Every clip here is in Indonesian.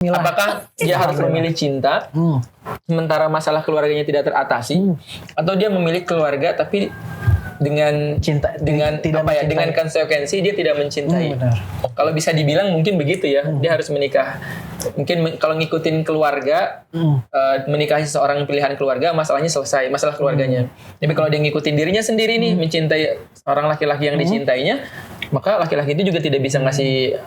Apakah dia harus memilih cinta, sementara masalah keluarganya tidak teratasi, atau dia memilih keluarga tapi dengan Cinta dengan tidak apa ya, mencintai. dengan konsekuensi dia tidak mencintai. Benar. Kalau bisa dibilang mungkin begitu ya, dia harus menikah. Mungkin kalau ngikutin keluarga, menikahi seseorang pilihan keluarga, masalahnya selesai, masalah keluarganya. Tapi kalau dia ngikutin dirinya sendiri nih, mencintai seorang laki-laki yang dicintainya, maka laki-laki itu juga tidak bisa ngasih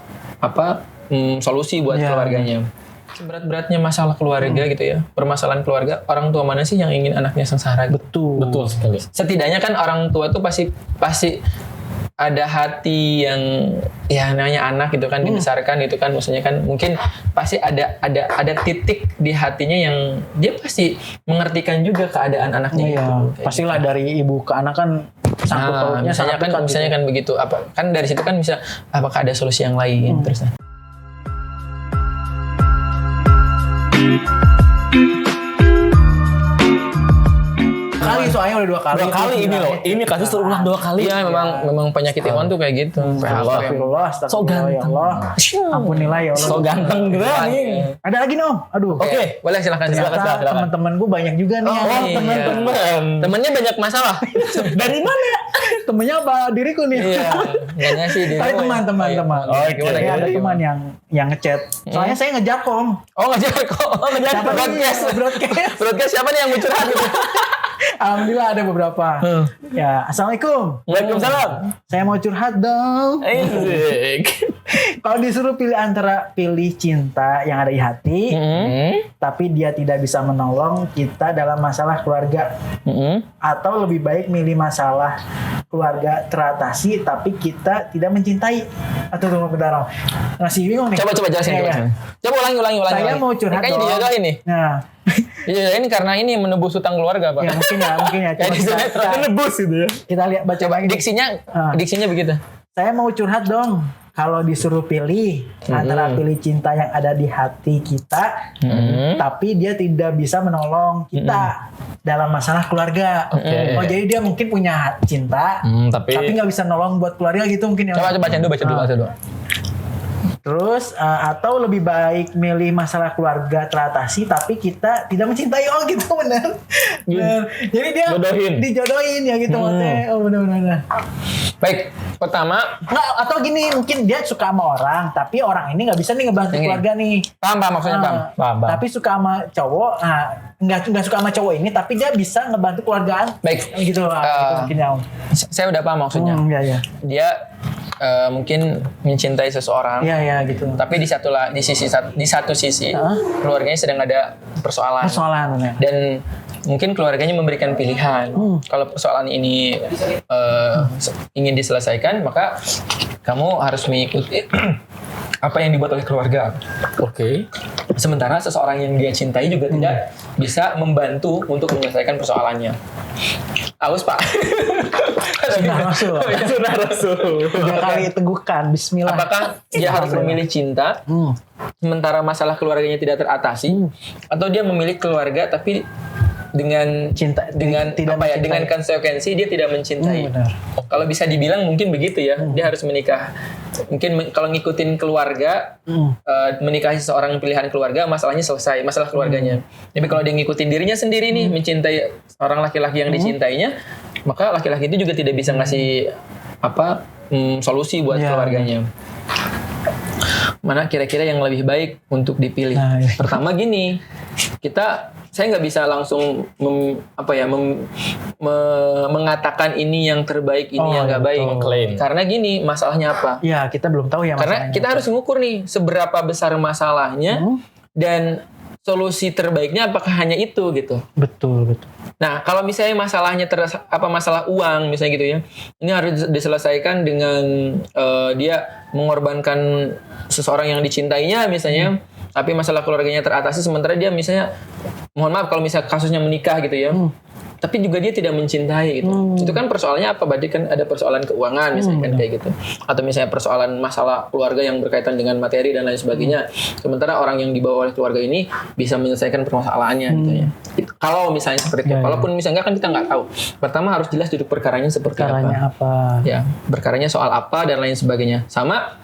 solusi buat keluarganya. Seberat-beratnya masalah keluarga gitu ya, permasalahan keluarga, orang tua mana sih yang ingin anaknya sengsara? Betul sekali. Setidaknya kan orang tua tuh pasti ada hati yang ya namanya anak gitu kan, dibesarkan gitu kan, maksudnya kan mungkin pasti ada titik di hatinya yang dia pasti mengertikan juga keadaan anaknya Iya, gitu. pastilah dari ibu ke anak kan sangkut pautnya misalnya sangat dekat misalnya gitu. kan begitu, apa kan dari situ kan bisa apakah ada solusi yang lain terus. Kali soalnya udah 2 kali. 2 kali ini loh. Ini kasus terulang 2 kali. Iya, memang penyakit Iwan tuh kayak gitu. Astagfirullah, So ganteng. ya Allah. Ampunilah ya Allah. So ganteng juga nih. Ada lagi Om? Aduh. Oke, boleh silakan. Ternyata teman-teman gue banyak juga nih. Oh, yang- iya. Teman-teman. Temennya banyak masalah. Dari mana ya? Temennya apa diriku nih? Iya. Enggaknya sih dia. Tapi teman-teman. Oh, Gimana, Jadi ada gimana? teman yang ngechat. Soalnya saya ngejar Om. Oh, ngejar kok. Oh, ngejar Siapa nih? broadcast. Broadcast. Broadcast siapa nih yang mau curhat gitu? Alhamdulillah ada beberapa. Ya, Assalamualaikum. Waalaikumsalam. Saya mau curhat dong. Asik. Kalau disuruh pilih cinta yang ada di hati, tapi dia tidak bisa menolong kita dalam masalah keluarga, atau lebih baik milih masalah keluarga teratasi, tapi kita tidak mencintai. Atau tunggu bentar, Om. Masih bingung nih. Coba jelasin. Iya. Coba ulangi. Saya mau curhat Kayaknya dong. dijodohin nih. Nah, Iya, ini karena ini menebus hutang keluarga, Pak. ya mungkin ya. Kayak Coba di sinetron Nebus gitu ya. kita lihat baca Coba lagi. diksinya begitu. Saya mau curhat dong. Kalau disuruh pilih antara pilih cinta yang ada di hati kita, tapi dia tidak bisa menolong kita dalam masalah keluarga. Oke. Oh, jadi dia mungkin punya cinta, Tapi tapi nggak bisa nolong buat keluarga gitu mungkin ya. Coba baca dulu. Terus atau lebih baik milih masalah keluarga teratasi, tapi kita tidak mencintai. Oh gitu, benar. Benar. Jadi dia dijodohin ya gitu maksudnya. Oh benar. Baik, pertama, Nggak, atau gini, mungkin dia suka sama orang, tapi orang ini nggak bisa nih ngebantu Ini. keluarga nih. paham maksudnya, paham. Paham. Tapi suka sama cowok, nggak suka sama cowok ini, tapi dia bisa ngebantu keluargaan. Baik. Gitu lah, gitu mungkin ya Om. Saya udah paham maksudnya. Iya. Dia mungkin mencintai seseorang. Iya gitu. Tapi di satu sisi keluarganya sedang ada persoalan. Persoalan. Dan mungkin keluarganya memberikan pilihan. Kalau persoalan ini ingin diselesaikan, maka kamu harus mengikuti apa yang dibuat oleh keluarga. Oke. Sementara seseorang yang dia cintai juga tidak bisa membantu untuk menyelesaikan persoalannya. Aus, Pak. Sunnah Rasul. Sunnah Rasul. 3 kali teguhkan. Bismillah. Apakah dia harus memilih cinta, sementara masalah keluarganya tidak teratasi, atau dia memilih keluarga tapi dengan Cinta dengan tidak apa ya, mencintai. dengan konsekuensi dia tidak mencintai. Benar. Kalau bisa dibilang mungkin begitu ya, dia harus menikah. Mungkin kalau ngikutin keluarga, menikahi seseorang pilihan keluarga, masalahnya selesai, masalah keluarganya. Tapi kalau dia ngikutin dirinya sendiri nih, mencintai seorang laki-laki yang dicintainya, maka laki-laki itu juga tidak bisa ngasih solusi buat keluarganya. Mana kira-kira yang lebih baik untuk dipilih? Nah, iya. Pertama gini, saya nggak bisa langsung mengatakan ini yang terbaik, ini yang nggak baik. Mengklaim. Karena gini, masalahnya apa? Ya, kita belum tahu ya Karena masalahnya. kita harus mengukur nih seberapa besar masalahnya dan solusi terbaiknya apakah hanya itu gitu. Betul. Nah, kalau misalnya masalahnya masalah uang misalnya gitu ya. Ini harus diselesaikan dengan dia mengorbankan seseorang yang dicintainya misalnya. Tapi masalah keluarganya teratasi, sementara dia misalnya, mohon maaf kalau misalnya kasusnya menikah gitu ya, tapi juga dia tidak mencintai gitu. Itu kan persoalannya apa? Berarti kan ada persoalan keuangan misalnya kan kayak gitu. Atau misalnya persoalan masalah keluarga yang berkaitan dengan materi dan lain sebagainya. Sementara orang yang dibawa oleh keluarga ini bisa menyelesaikan permasalahannya gitu ya. Kalau misalnya seperti itu. Walaupun misalnya kan kita nggak tahu. Pertama harus jelas duduk perkaranya seperti apa. Ya, perkaranya soal apa dan lain sebagainya. Sama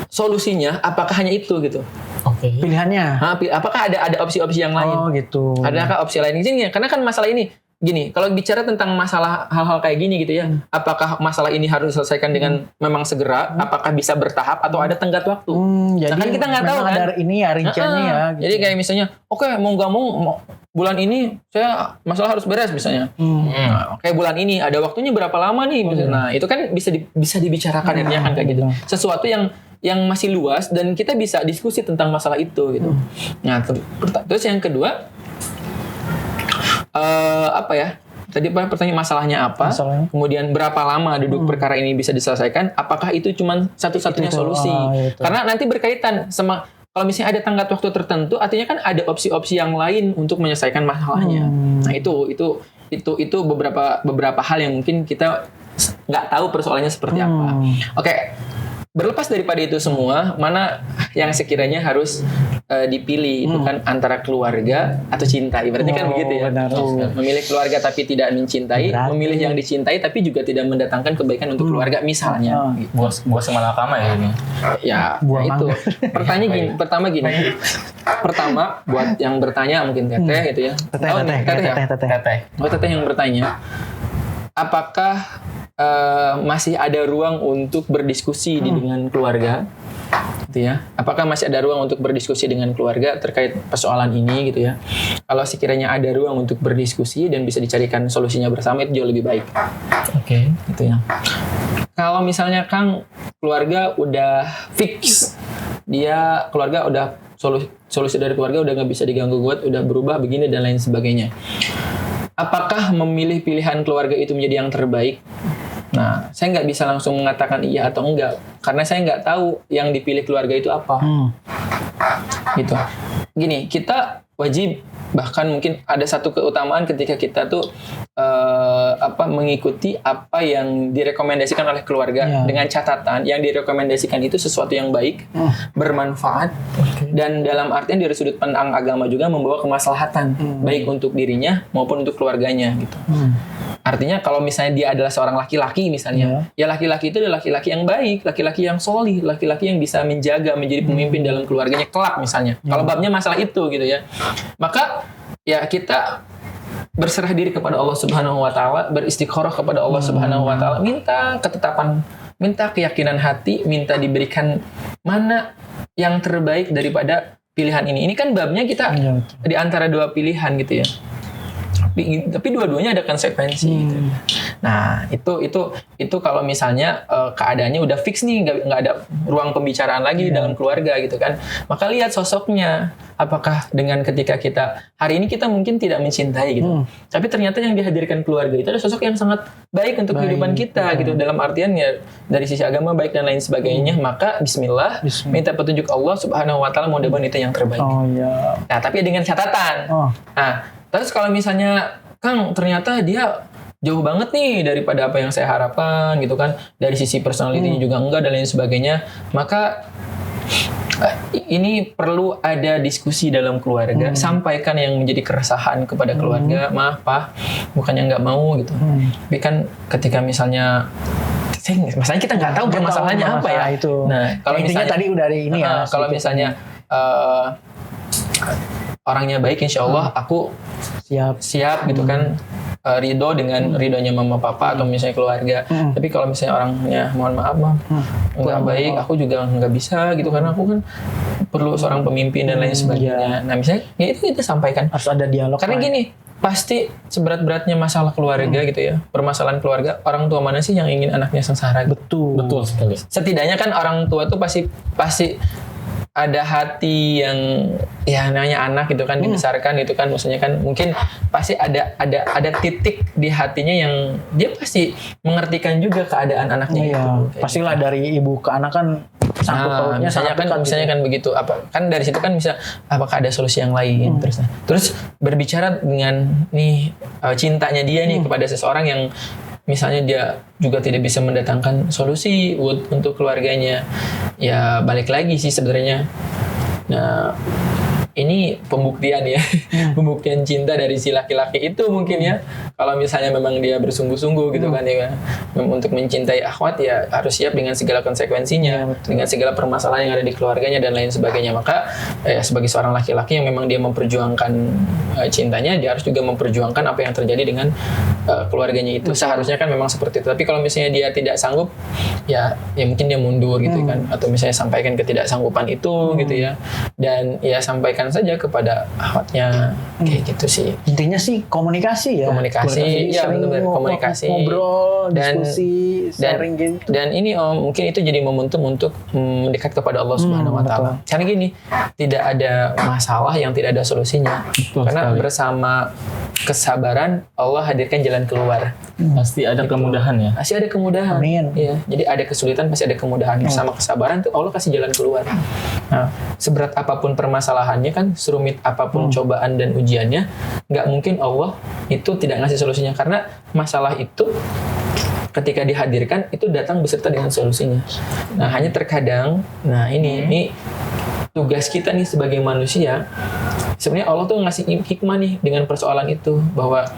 solusinya apakah hanya itu gitu. Oke. Pilihannya. Apakah ada opsi-opsi yang lain? Oh gitu. Adakah opsi lain gini? Karena kan masalah ini gini, kalau bicara tentang masalah hal-hal kayak gini gitu ya, apakah masalah ini harus diselesaikan dengan memang segera? Apakah bisa bertahap atau ada tenggat waktu? Jadi kan kita nggak tahu memang kan? ada ini ya rinciannya ya. Gitu. Jadi kayak misalnya, oke, mau nggak mau bulan ini saya masalah harus beres misalnya. Nah, oke, bulan ini ada waktunya berapa lama nih? Misalnya. Nah itu kan bisa dibicarakan artinya kan kayak gitu. Sesuatu yang masih luas dan kita bisa diskusi tentang masalah itu gitu. Nah terus yang kedua. Apa ya? Tadi pertanyaan masalahnya apa? Kemudian berapa lama duduk perkara ini bisa diselesaikan? Apakah itu cuma satu-satunya solusi? Karena nanti berkaitan sama kalau misalnya ada tenggat waktu tertentu, artinya kan ada opsi-opsi yang lain untuk menyelesaikan masalahnya. Nah itu beberapa hal yang mungkin kita nggak tahu persoalannya seperti apa. Oke. Berlepas daripada itu semua, mana yang sekiranya harus dipilih itu kan antara keluarga atau cinta. Ibaratnya kan begitu ya. Benar. Memilih keluarga tapi tidak mencintai, Berarti. memilih yang dicintai tapi juga tidak mendatangkan kebaikan untuk keluarga misalnya. Gitu. Buah semalakama ya ini. Ya, Buah itu. Pertama gini. Pertama buat yang bertanya mungkin teteh gitu ya. Teteh. Teteh. Oh, teteh yang bertanya. Apakah masih ada ruang untuk berdiskusi dengan keluarga, gitu ya? Apakah masih ada ruang untuk berdiskusi dengan keluarga terkait persoalan ini, gitu ya? Kalau sekiranya ada ruang untuk berdiskusi dan bisa dicarikan solusinya bersama itu jauh lebih baik. Oke. Gitu ya. Kalau misalnya Kang keluarga udah fix, dia keluarga udah solusi dari keluarga udah nggak bisa diganggu gugat, udah berubah begini dan lain sebagainya. Apakah memilih pilihan keluarga itu menjadi yang terbaik? Nah, saya nggak bisa langsung mengatakan iya atau enggak, karena saya nggak tahu yang dipilih keluarga itu apa. Gitu. Gini, kita wajib, bahkan mungkin ada satu keutamaan ketika kita tuh mengikuti apa yang direkomendasikan oleh keluarga dengan catatan yang direkomendasikan itu sesuatu yang baik, bermanfaat, dan dalam artian dari sudut pandang agama juga membawa kemaslahatan baik untuk dirinya maupun untuk keluarganya gitu. Artinya kalau misalnya dia adalah seorang laki-laki misalnya, ya laki-laki itu adalah laki-laki yang baik, laki-laki yang solih, laki-laki yang bisa menjaga, menjadi pemimpin dalam keluarganya kelak misalnya. Kalau babnya masalah itu gitu ya. Maka ya kita berserah diri kepada Allah Subhanahu wa taala, beristikharah kepada Allah Subhanahu wa taala, minta ketetapan, minta keyakinan hati, minta diberikan mana yang terbaik daripada pilihan ini. Ini kan babnya kita di antara dua pilihan gitu ya. Tapi dua-duanya ada konsekuensi. Gitu. Nah itu kalau misalnya keadaannya udah fix nih, nggak ada ruang pembicaraan lagi dalam keluarga gitu kan, maka lihat sosoknya. Apakah dengan ketika kita hari ini kita mungkin tidak mencintai gitu, tapi ternyata yang dihadirkan keluarga itu ada sosok yang sangat baik untuk kehidupan kita gitu, dalam artian ya dari sisi agama baik dan lain sebagainya, maka Bismillah minta petunjuk Allah Subhanahu wa taala, mudah-mudahan itu yang terbaik. Nah tapi dengan catatan. Nah terus kalau misalnya Kang ternyata dia jauh banget nih daripada apa yang saya harapkan gitu kan, dari sisi personality juga enggak dan lain sebagainya, maka ini perlu ada diskusi dalam keluarga, sampaikan yang menjadi keresahan kepada keluarga. Maaf Pak, bukannya nggak mau gitu, tapi kan ketika misalnya masalahnya kita nggak tahu permasalahannya apa ya itu. Nah kalau misalnya tadi udah ada ini ya, kalau misalnya orangnya baik, insya Allah aku siap gitu kan, ridho dengan ridhonya mama papa atau misalnya keluarga. Tapi kalau misalnya orangnya mohon maaf nggak baik, aku juga nggak bisa gitu, karena aku kan perlu seorang pemimpin dan lain sebagainya. Nah misalnya ya itu kita sampaikan, harus ada dialog. Karena gini, pasti seberat-beratnya masalah keluarga gitu ya, permasalahan keluarga, orang tua mana sih yang ingin anaknya sengsara? Betul sekali. Setidaknya kan orang tua tuh pasti ada hati yang ya namanya anak gitu kan, dibesarkan gitu kan, maksudnya kan mungkin pasti ada titik di hatinya yang dia pasti mengertikan juga keadaan anaknya itu. Pastilah gitu. Dari ibu ke anak kan sangkut pautnya misalnya kan begitu, apa kan dari situ kan bisa apakah ada solusi yang lain, terus berbicara dengan nih cintanya dia nih kepada seseorang yang misalnya dia juga tidak bisa mendatangkan solusi untuk keluarganya, ya balik lagi sih sebenarnya. Nah, ini pembuktian ya, pembuktian cinta dari si laki-laki itu mungkin ya. Kalau misalnya memang dia bersungguh-sungguh gitu kan ya, untuk mencintai akhwat ya harus siap dengan segala konsekuensinya, dengan segala permasalahan yang ada di keluarganya dan lain sebagainya. Maka sebagai seorang laki-laki yang memang dia memperjuangkan cintanya, dia harus juga memperjuangkan apa yang terjadi dengan keluarganya itu. Seharusnya kan memang seperti itu. Tapi kalau misalnya dia tidak sanggup, ya mungkin dia mundur gitu kan, atau misalnya sampaikan ketidaksanggupan itu gitu ya, dan ya sampaikan saja kepada akhwatnya kayak gitu sih. Intinya sih komunikasi ya. Komunikasi, ya benar-benar komunikasi, ngobrol, dan, diskusi, sharing gitu. Dan ini mungkin itu jadi momentum untuk mendekat kepada Allah Subhanahu Wa Taala. Karena gini, tidak ada masalah yang tidak ada solusinya. Karena bersama kesabaran Allah hadirkan jalan keluar. Pasti ada kemudahan ya. Pasti ada kemudahan. Amin. Ya, jadi ada kesulitan pasti ada kemudahan. Bersama kesabaran tuh Allah kasih jalan keluar. Nah, seberat apapun permasalahannya kan, serumit apapun cobaan dan ujiannya, nggak mungkin Allah itu tidak ngasih solusinya, karena masalah itu ketika dihadirkan itu datang beserta dengan solusinya. Nah, hanya terkadang, ini tugas kita nih sebagai manusia, sebenarnya Allah tuh ngasih hikmah nih dengan persoalan itu, bahwa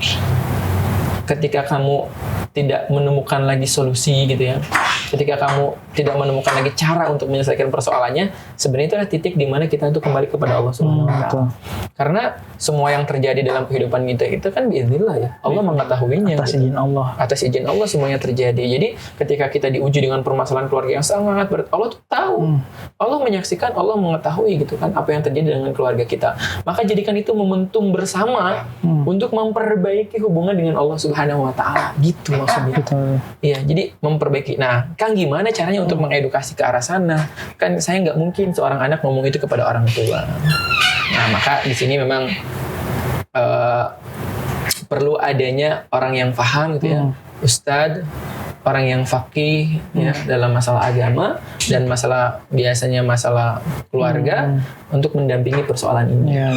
ketika kamu tidak menemukan lagi solusi gitu ya, ketika kamu tidak menemukan lagi cara untuk menyelesaikan persoalannya, sebenarnya itulah titik di mana kita untuk kembali kepada Allah Subhanahu Wa Taala. Karena semua yang terjadi dalam kehidupan kita itu kan biiznillah ya, Allah mengetahuinya. Atas izin Allah. Atas izin Allah semuanya terjadi. Jadi ketika kita diuji dengan permasalahan keluarga yang sangat berat, Allah tuh tahu, Allah menyaksikan, Allah mengetahui gitu kan apa yang terjadi dengan keluarga kita. Maka jadikan itu momentum bersama untuk memperbaiki hubungan dengan Allah Subhanahu Wa Taala. Gitu maksudnya. Betul. Iya, jadi memperbaiki. Nah, Kang, gimana caranya untuk mengedukasi ke arah sana? Kan saya nggak mungkin seorang anak ngomong itu kepada orang tua. Nah, maka di sini memang perlu adanya orang yang paham gitu ya, ustadz, orang yang faqih ya dalam masalah agama dan biasanya masalah keluarga untuk mendampingi persoalan ini. Ya,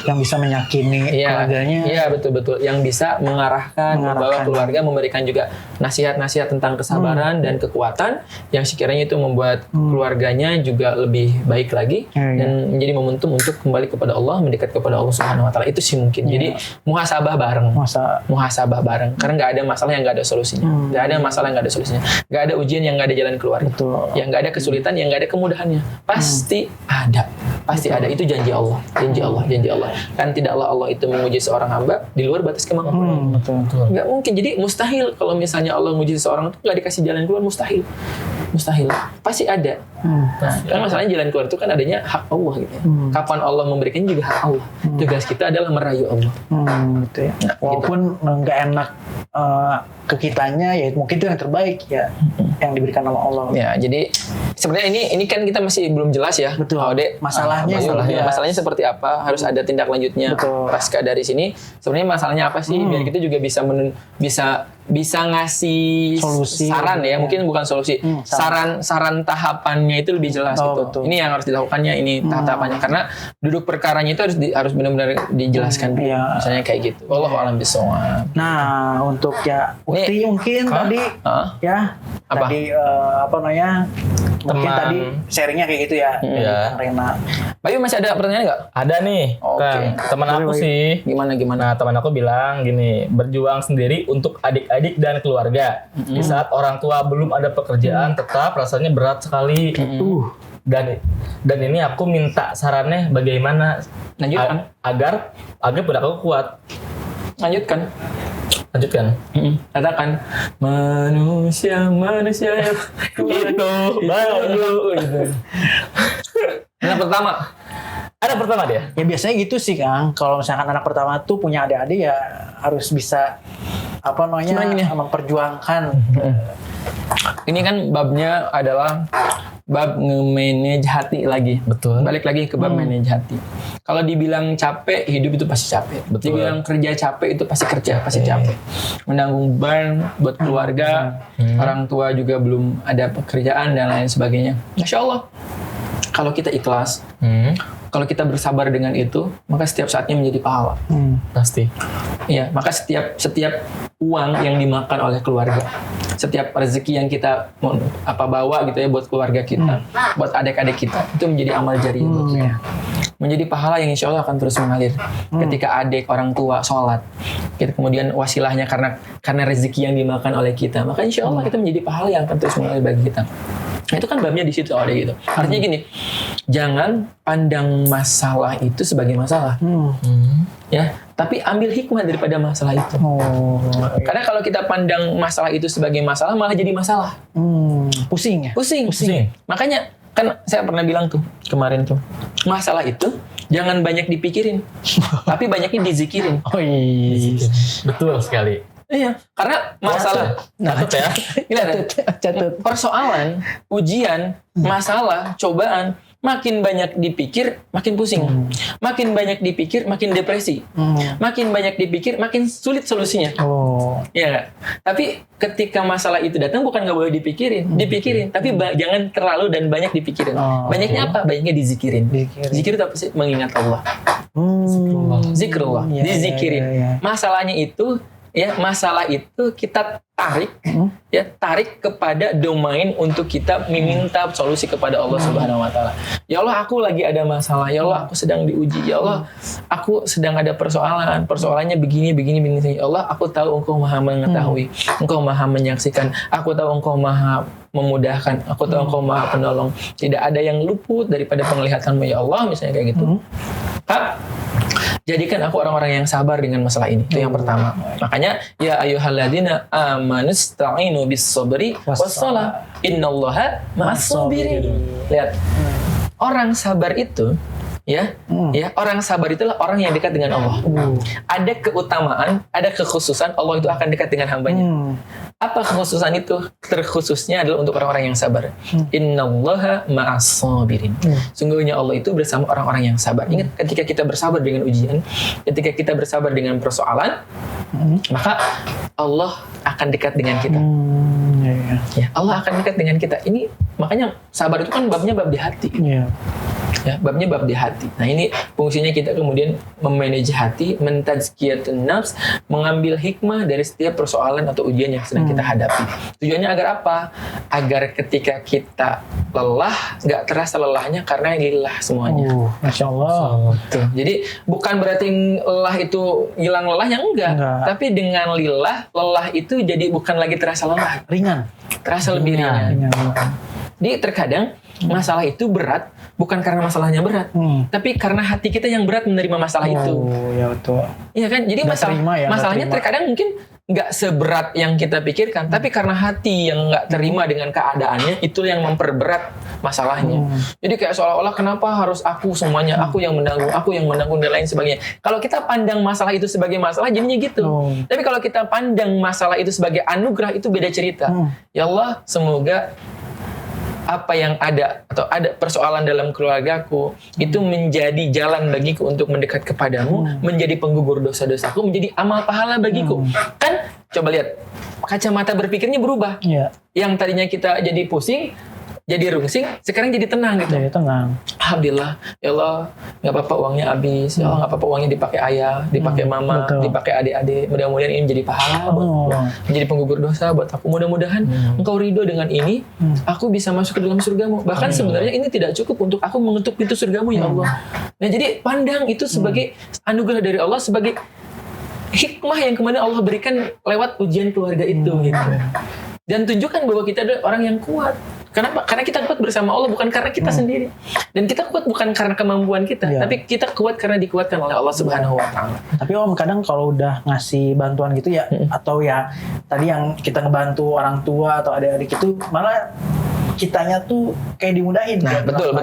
yang bisa menyakini keluarganya. Iya, betul-betul. Yang bisa mengarahkan, membawa keluarga, memberikan juga nasihat-nasihat tentang kesabaran dan kekuatan yang sekiranya itu membuat keluarganya juga lebih baik lagi dan menjadi momentum untuk kembali kepada Allah, mendekat kepada Allah Subhanahu Wa Taala. Itu sih mungkin. Jadi muhasabah bareng. Muhasabah bareng. Karena nggak ada masalah yang nggak ada solusinya. Nggak ada masalah yang nggak ada solusinya. Nggak ada ujian yang nggak ada jalan keluar. Betul. Yang nggak ada kesulitan, yang nggak ada kemudahannya. Pasti ada. Pasti ada. Itu janji Allah. Janji Allah. Janji Allah. Kan tidaklah Allah itu menguji seorang hamba di luar batas kemampuan. Betul. Nggak mungkin. Jadi mustahil kalau misalnya Allah menguji seseorang itu nggak dikasih jalan keluar. Mustahil. Pasti ada. Kan masalahnya jalan keluar itu kan adanya hak Allah gitu. Kapan Allah memberikan juga hak Allah. Tugas kita adalah merayu Allah. Gitu ya. Nah, walaupun nggak enak ke kitanya, ya mungkin itu yang terbaik ya, yang diberikan sama Allah. Ya, jadi sebenarnya ini kan kita masih belum jelas ya. Betul. Masalahnya seperti apa? Harus ada tindak lanjutnya. Betul. Pasca dari sini, sebenarnya masalahnya apa sih? Biar kita juga bisa ngasih solusi, saran ya. Mungkin bukan solusi. Saran tahapannya itu lebih jelas gitu. Betul. Ini yang harus dilakukannya, ini tahapannya. Karena duduk perkaranya itu harus benar-benar dijelaskan. Misalnya kayak gitu. Wallahu a'lam bishawab. Nah, untuk ya Uti mungkin tadi ya Apa? tadi mungkin tadi sharingnya kayak gitu ya. Rena. Bayu masih ada pertanyaan nggak? Ada nih, Oke. teman aku sih. Gimana? Nah, teman aku bilang gini, berjuang sendiri untuk adik-adik dan keluarga. Di saat orang tua belum ada pekerjaan, tetap rasanya berat sekali. Dan ini aku minta sarannya bagaimana agar pundak aku kuat. Lanjutkan. Katakan manusia yang Anak pertama. Ada pertama dia. Ya biasanya gitu sih Kang. Kalau misalkan anak pertama tuh punya adik-adik ya harus bisa memperjuangkan. Ini kan babnya adalah bab nge-manage hati lagi. Betul. Balik lagi ke bab manage hati. Kalau dibilang capek, hidup itu pasti capek. Betul. Dibilang kerja capek, itu pasti kerja, pasti capek. Menanggung beban buat keluarga, orang tua juga belum ada pekerjaan dan lain sebagainya. Masya Allah. Kalau kita ikhlas, kalau kita bersabar dengan itu, maka setiap saatnya menjadi pahala. Pasti. Iya, maka setiap uang yang dimakan oleh keluarga, setiap rezeki yang kita bawa gitu ya buat keluarga kita, buat adik-adik kita, itu menjadi amal jariah buat kita. menjadi pahala yang insya Allah akan terus mengalir. Ketika adik orang tua sholat, kita kemudian wasilahnya karena rezeki yang dimakan oleh kita, maka insya Allah kita menjadi pahala yang akan terus mengalir bagi kita. Nah, itu kan babnya di situ ada gitu. Artinya gini, jangan pandang masalah itu sebagai masalah, ya. Tapi ambil hikmah daripada masalah itu. Karena kalau kita pandang masalah itu sebagai masalah, malah jadi masalah. Pusing ya. Pusing. Makanya kan saya pernah bilang tuh kemarin tuh, masalah itu jangan banyak dipikirin, tapi banyaknya dizikirin. Oh iya. Betul sekali. Iya, karena masalah, Catat ya. Catat. persoalan, ujian, masalah, cobaan, makin banyak dipikir, makin pusing. Makin banyak dipikir, makin depresi. Makin banyak dipikir, makin sulit solusinya. Oh. Iya nggak? Tapi ketika masalah itu datang, bukan nggak boleh dipikirin. Dipikirin, tapi jangan terlalu dan banyak dipikirin. Banyaknya apa? Banyaknya dizikirin. Zikir itu apa sih? Mengingat Allah. Zikrullah. Iya, Dizikirin. iya. Masalah itu kita tarik kepada domain untuk kita meminta solusi kepada Allah Subhanahu wa taala. Ya Allah, aku lagi ada masalah. Ya Allah, aku sedang diuji. Ya Allah, aku sedang ada persoalan. Persoalannya begini. Ya Allah, aku tahu Engkau Maha mengetahui. Engkau Maha menyaksikan. Aku tahu Engkau Maha memudahkan. Aku tahu Engkau Maha penolong. Tidak ada yang luput daripada penglihatan-Mu ya Allah, misalnya kayak gitu. Jadikan aku orang-orang yang sabar dengan masalah ini. Itu yang pertama. Makanya ya ayyuhalladzina amanu ista'inu bis-sabri was-shalah. Innallaha ma'as-sabirin. Lihat. Orang sabar itu ya, orang sabar itulah orang yang dekat dengan Allah. Ada keutamaan, ada kekhususan Allah itu akan dekat dengan hambanya. Apa kekhususan itu? Terkhususnya adalah untuk orang-orang yang sabar. Innallaha ma'as-sabirin. Sungguhnya Allah itu bersama orang-orang yang sabar. Ingat, ketika kita bersabar dengan ujian, ketika kita bersabar dengan persoalan, maka Allah akan dekat dengan kita. Ya, Allah akan dekat dengan kita. Ini makanya sabar itu kan babnya bab di hati. Ya, babnya bab di hati. Nah, ini fungsinya kita kemudian memanage hati, mentazkiyatun nafs, mengambil hikmah dari setiap persoalan atau ujian yang sedang kita hadapi. Tujuannya agar apa? Agar ketika kita lelah, nggak terasa lelahnya karena lillah semuanya. Masya Allah. Tuh. Jadi bukan berarti lelah itu hilang lelahnya, enggak. Tapi dengan lillah, lelah itu jadi bukan lagi terasa lelah. Ringan. Terasa lebih ringan. Jadi terkadang masalah itu berat bukan karena masalahnya berat, tapi karena hati kita yang berat menerima masalah itu. Ya betul. Iya kan? Jadi masalahnya terkadang mungkin nggak seberat yang kita pikirkan, tapi karena hati yang nggak terima dengan keadaannya, itu yang memperberat masalahnya. Jadi kayak seolah-olah kenapa harus aku semuanya, aku yang menanggung dan lain sebagainya. Kalau kita pandang masalah itu sebagai masalah, jadinya gitu. Tapi kalau kita pandang masalah itu sebagai anugerah, itu beda cerita. Ya Allah, semoga apa yang ada atau ada persoalan dalam keluargaku itu menjadi jalan bagiku untuk mendekat kepadamu, menjadi penggugur dosa-dosaku, menjadi amal pahala bagiku. Kan coba lihat, kacamata berpikirnya berubah. Yang tadinya kita jadi pusing, jadi rungsing, sekarang jadi tenang gitu. Jadi tenang. Alhamdulillah, ya Allah, nggak apa-apa uangnya habis, ya Allah nggak apa-apa uangnya dipakai ayah, dipakai mama, dipakai adik-adik. Mudah-mudahan ini menjadi pahala, menjadi penggugur dosa buat aku. Mudah-mudahan Engkau ridho dengan ini, aku bisa masuk ke dalam surgamu. Bahkan sebenarnya ini tidak cukup untuk aku mengetuk pintu surgamu ya Allah. Nah, jadi pandang itu sebagai anugerah dari Allah, sebagai hikmah yang kemudian Allah berikan lewat ujian keluarga itu. Gitu. Dan tunjukkan bahwa kita adalah orang yang kuat. Kenapa? Karena kita kuat bersama Allah, bukan karena kita sendiri. Dan kita kuat bukan karena kemampuan kita, tapi kita kuat karena dikuatkan oleh Allah Subhanahu wa taala. Tapi Om, kadang kalau udah ngasih bantuan gitu ya, atau ya tadi yang kita ngebantu orang tua atau adik-adik itu, malah kitanya tuh kayak dimudahin. Nah, betul.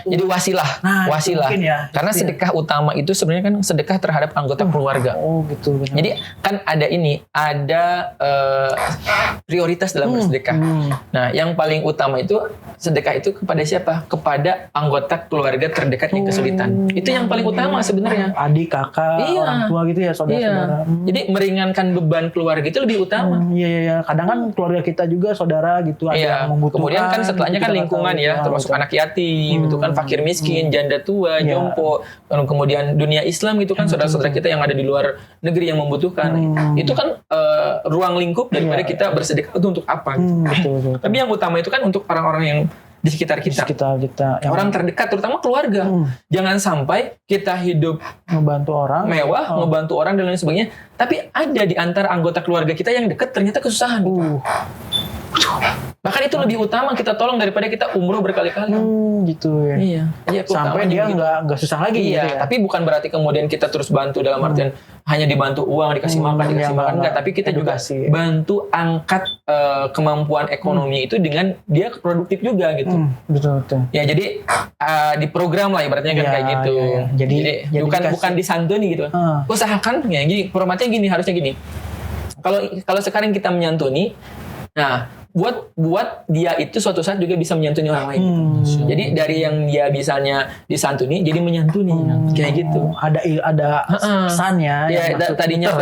Jadi wasilah. Ya, karena sedekah utama itu sebenarnya kan sedekah terhadap anggota keluarga. Oh, gitu. Benar. Jadi kan ada prioritas dalam bersedekah. Nah, yang paling utama itu sedekah itu kepada siapa? Kepada anggota keluarga terdekat yang kesulitan. Itu yang paling utama sebenarnya. Adik, kakak, orang tua gitu ya, saudara-saudara. Jadi meringankan beban keluarga itu lebih utama. Iya. Kadang kan keluarga kita juga saudara gitu, ada yang membutuhkan. Kemudian kan setelahnya kan lingkungan ya, termasuk anak yatim, itu kan fakir miskin, janda tua, jompo, kemudian dunia Islam itu kan saudara-saudara kita yang ada di luar negeri yang membutuhkan. Itu kan ruang lingkup daripada kita bersedekah itu untuk apa? Gitu. Betul. Tapi yang utama itu kan untuk orang-orang yang di sekitar Di kita. sekitar kita. Yang Orang terdekat, terutama keluarga. Jangan sampai kita hidup membantu orang. mewah, ngebantu orang dan lain sebagainya, tapi ada di antara anggota keluarga kita yang dekat ternyata kesusahan. Bahkan itu lebih utama kita tolong daripada kita umroh berkali-kali. Gitu ya. Iya, Sampai dia nggak susah lagi Iya, gitu ya. tapi bukan berarti kemudian kita terus bantu dalam artian hanya dibantu uang, dikasih makan, dikasih makan, enggak. Tapi kita edukasi, juga bantu angkat kemampuan ekonomi itu dengan dia produktif juga gitu. Betul. Ya jadi di program lah ibaratnya kan Iya, kayak gitu. iya. Jadi bukan disantuni gitu. Usahakan ya gini, formatnya gini, harusnya gini. Kalau sekarang kita menyantuni, nah buat dia itu suatu saat juga bisa menyantuni orang lain. Jadi dari yang dia bisanya disantuni jadi menyantuni kayak gitu. Ada pesannya. Ya, tadinya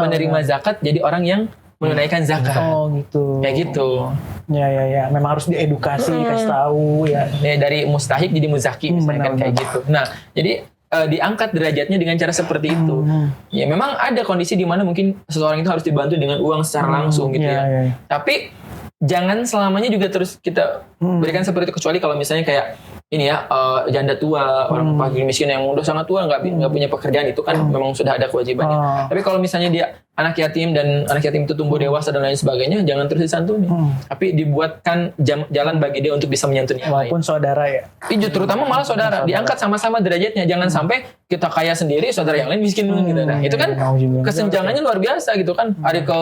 penerima zakat jadi orang yang menunaikan zakat. Oh gitu. Kayak gitu. Ya. Memang harus diedukasi, kasih tahu ya. Dari mustahik jadi muzaki misalnya kan kayak gitu. Nah, jadi diangkat derajatnya dengan cara seperti itu. Ya memang ada kondisi di mana mungkin seseorang itu harus dibantu dengan uang secara langsung gitu ya. Tapi jangan selamanya juga terus kita berikan seperti itu, kecuali kalau misalnya kayak ini ya janda tua, orang fakir miskin yang udah sangat tua nggak punya pekerjaan, itu kan memang sudah ada kewajibannya. Tapi kalau misalnya dia anak yatim dan anak yatim itu tumbuh dewasa dan lain sebagainya, jangan terus disantuni. Tapi dibuatkan jalan bagi dia untuk bisa menyantuni yang lain. Walaupun saudara ya. Terutama malah saudara, diangkat sama-sama derajatnya. Jangan sampai kita kaya sendiri, saudara yang lain miskin gitu. Nah, itu kan kesenjangannya luar biasa gitu kan. Ada ke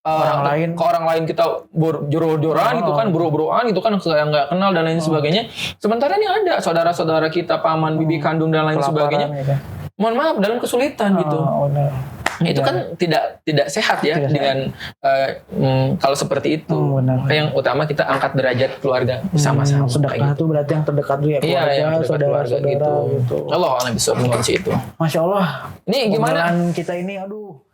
orang lain kita joro-joran gitu kan, buru-buruan gitu kan, yang nggak kenal dan lain sebagainya. Sementara ini ada saudara-saudara kita, paman, bibi kandung dan lain sebagainya. Mohon maaf dalam kesulitan gitu. Itu kan tidak sehat ya dengan kalau seperti itu. Yang utama kita angkat derajat keluarga bersama-sama. Sedekah itu berarti yang terdekat dulu ya, keluarga, saudara-saudara gitu. Allah bisa mengunci itu. Masya Allah. Ini gimana? Kita ini aduh.